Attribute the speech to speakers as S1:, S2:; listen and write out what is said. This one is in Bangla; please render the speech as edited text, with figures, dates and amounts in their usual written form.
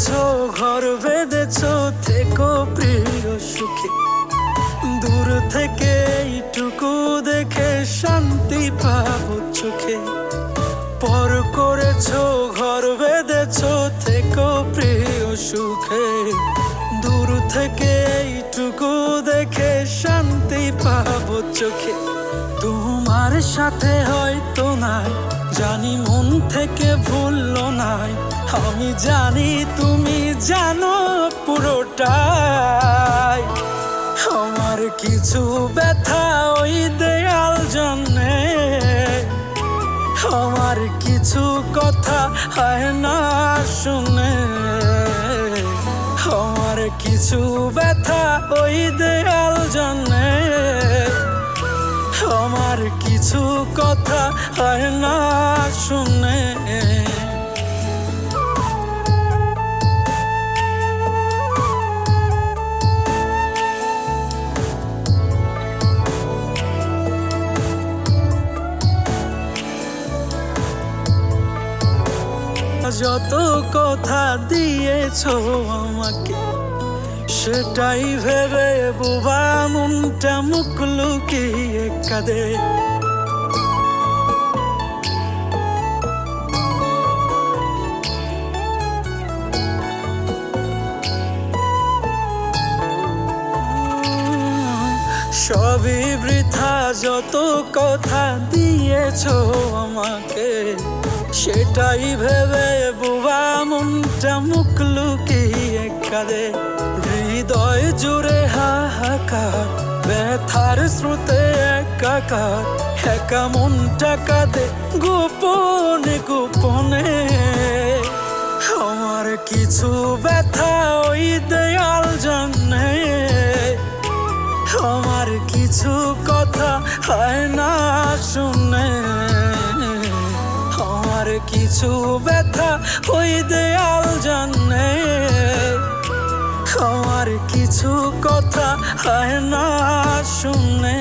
S1: করেছো ঘর বেঁধেছো থেকো প্রিয় সুখে, দূর থেকে এইটুকু দেখে শান্তি পাবো চোখে। পর করেছো ঘর বেঁধেছো থেকো প্রিয় সুখে, দূর থেকে এইটুকু দেখে শান্তি পাবো চোখে। তোমার সাথে হয়তো নাই, জানি মন থেকে ভুললো নাই, আমি জানি তুমি জানো পুরোটাই। আমার কিছু ব্যথা ওই দেয়াল জন্যে, আমার কিছু কথা হয় না শুনে, আমার কিছু ব্যথা ওই দেয়াল জন্যে, আমার কিছু কথা হয় না শুনে। যত কথা দিয়েছো আমাকে, সেটাই ভেবে বোবা মনটা মুখ লুকিয়ে কাঁদে। সবই বৃথা যত কথা দিয়েছো আমাকে, সেটাই ভেবে বোবা মনটা মুখ লুকিয়ে কাঁদে। হৃদয় জুড়ে হাহাকার, ব্যথার স্রোতে একাকার, একা মনটা কাঁদে গোপনে গোপনে। আমার কিছু ব্যথা ওই দেয়াল জন্যে, আমার কিছু কথা হয় না শুনে, আমার কিছু ব্যথা ওই দেয়াল জন্যে, আমার কিছু কথা হয় না শুনে।